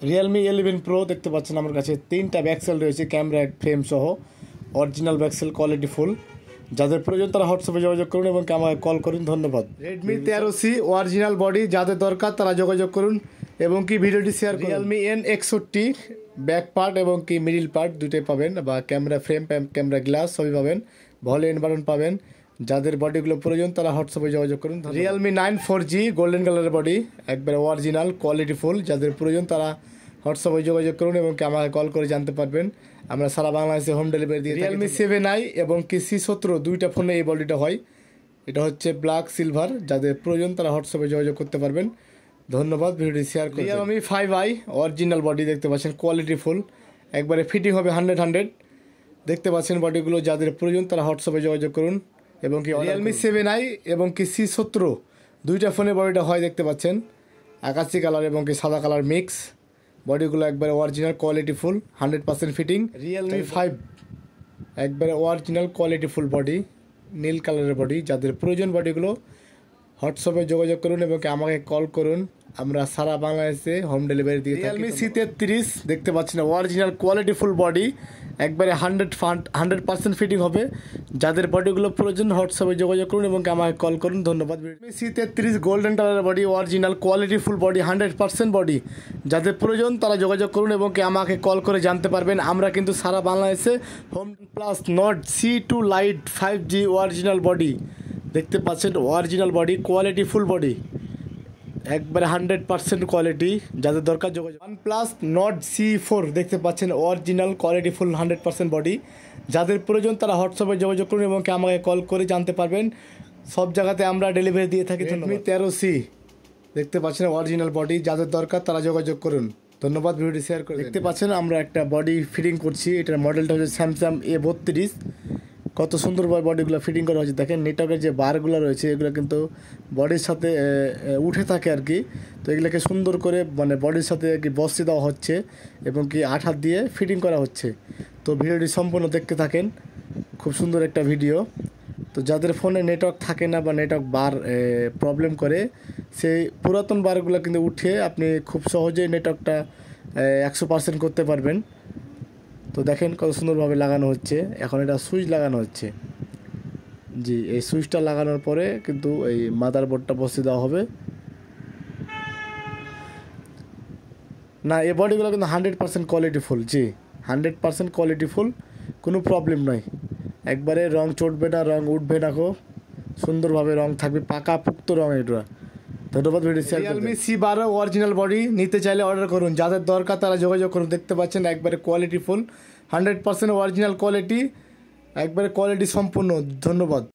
Realme 11 pro দেখতে পাচ্ছেন আমার কাছে 3টা ব্যাকসেল রয়েছে, ক্যামেরা ফ্রেম সহ অরিজিনাল ব্যাকসেল কোয়ালিটি ফুল। যাদের প্রয়োজন তারা হোয়াটসঅ্যাপে যোগাযোগ করুন এবং আমাকে কল করুন। ধন্যবাদ। রেডমি 13C অরিজিনাল বডি, যাদের দরকার তারা যোগাযোগ করুন এবং কি ভিডিওটি শেয়ার করুন। রিয়েলমি N61 ব্যাক পার্ট এবং কি মিডিল পার্ট দুটোই পাবেন, বা ক্যামেরা ফ্রেম, ক্যামেরা গ্লাস সবই পাবেন, ভলিউম বাটন পাবেন। যাদের বডিগুলো প্রয়োজন তারা হোয়াটসঅ্যাপে যোগাযোগ করুন। রিয়েলমি 9 4G গোল্ডেন কালারের বডি, একবারে অরিজিনাল কোয়ালিটি ফুল। যাদের প্রয়োজন তারা হোয়াটসঅ্যাপে যোগাযোগ করুন এবং কি আমাকে কল করে জানতে পারবেন। আমরা সারা বাংলাদেশে হোম ডেলিভারি দিই। রিয়েলমি 7i এবং কি C17 দুইটা ফোনে এই বডিটা হয়। এটা হচ্ছে ব্ল্যাক সিলভার। যাদের প্রয়োজন তারা হোয়াটসঅ্যাপে যোগাযোগ করতে পারবেন। ধন্যবাদ। ভিডিওটি শেয়ার করুন। রিয়েলমি 5i অরিজিনাল বডি দেখতে পাচ্ছেন, কোয়ালিটি ফুল, একবারে ফিটিং হবে 100 দেখতে পাচ্ছেন বডিগুলো। যাদের প্রয়োজন তারা হোয়াটসঅ্যাপে যোগাযোগ করুন এবং কি রিয়েলমি 7i এবং কি C17 দুইটা ফোনে বডিটা হয় দেখতে পাচ্ছেন, আকাশি কালার এবং কি সাদা কালার মিক্স। বডিগুলো একবারে original quality full, 100% fitting. Realme 5 একবারে অরিজিনাল কোয়ালিটি ফুল বডি, নীল কালারের বডি। যাদের প্রয়োজন বডিগুলো হোয়াটসঅ্যাপে যোগাযোগ করুন এবং আমাকে কল করুন। আমরা সারা বাংলাদেশে হোম ডেলিভারি দিয়ে থাকি। রিয়েলমি C33 দেখতে পাচ্ছেন অরিজিনাল কোয়ালিটি ফুল বডি, একবারে 100% ফিটিং হবে। যাদের বডিগুলো প্রয়োজন হোয়াটসঅ্যাপে যোগাযোগ করুন এবং আমাকে কল করুন। ধন্যবাদ। C33 গোল্ডেন কালারের body, original quality full body, 100% body. যাদের প্রয়োজন তারা যোগাযোগ করুন এবং আমাকে কল করে জানতে পারবেন। আমরা কিন্তু সারা বাংলাদেশে whom plus not C2 light 5G original body দেখতে পাচ্ছেন, original body quality full body, একবারে 100% কোয়ালিটি। যাদের দরকার যোগাযোগ। OnePlus Nord C4 দেখতে পাচ্ছেন অরিজিনাল কোয়ালিটি ফুল 100% বডি। যাদের প্রয়োজন তারা হোয়াটসঅ্যাপে যোগাযোগ করুন এবং আমাকে কল করে জানতে পারবেন। সব জায়গাতে আমরা ডেলিভারি দিয়ে থাকি। রেডমি 13C দেখতে পাচ্ছেন অরিজিনাল বডি। যাদের দরকার তারা যোগাযোগ করুন। ধন্যবাদ। ভিডিওটি শেয়ার করে দেখতে পাচ্ছেন আমরা একটা বডি ফিটিং করছি। এটার মডেলটা হচ্ছে স্যামসাং A32। কত সুন্দরভাবে বডিগুলো ফিটিং করা হয়েছে দেখেন। নেটওয়ার্কের যে বারগুলো রয়েছে এগুলো কিন্তু বডির সাথে উঠে থাকে আর কি। তো এগুলোকে সুন্দর করে মানে বডির সাথে আর কি বসিয়ে দেওয়া হচ্ছে এবং কি আঠা দিয়ে ফিটিং করা হচ্ছে। তো ভিডিওটি সম্পূর্ণ দেখতে থাকেন, খুব সুন্দর একটা ভিডিও। তো যাদের ফোনে নেটওয়ার্ক থাকে না বা নেটওয়ার্ক বার প্রবলেম করে, সেই পুরাতন বারগুলো কিন্তু উঠে আপনি খুব সহজেই নেটওয়ার্কটা 100% করতে পারবেন। তো দেখেন কত সুন্দরভাবে লাগানো হচ্ছে। এখন এটা সুইচ লাগানো হচ্ছে। জি, এই সুইচটা লাগানোর পরে কিন্তু এই মাদারবোর্ডটা বসিয়ে দেওয়া হবে। না, এই বডিগুলো কিন্তু 100% কোয়ালিটি ফুল। জি, 100% কোয়ালিটি ফুল, কোনো প্রবলেম নয়। একবারে রং চটবে না, রং উঠবে না, খুব সুন্দরভাবে রং থাকবে, পাকা পুক্ত রং এটা। ধন্যবাদ। রিয়েলমি C12 অরিজিনাল বডি নিতে চাইলে অর্ডার করুন। যাদের দরকার তারা যোগাযোগ করুন। দেখতে পাচ্ছেন একবারে কোয়ালিটি ফুল, 100% অরিজিনাল কোয়ালিটি, একবারে কোয়ালিটি সম্পূর্ণ। ধন্যবাদ।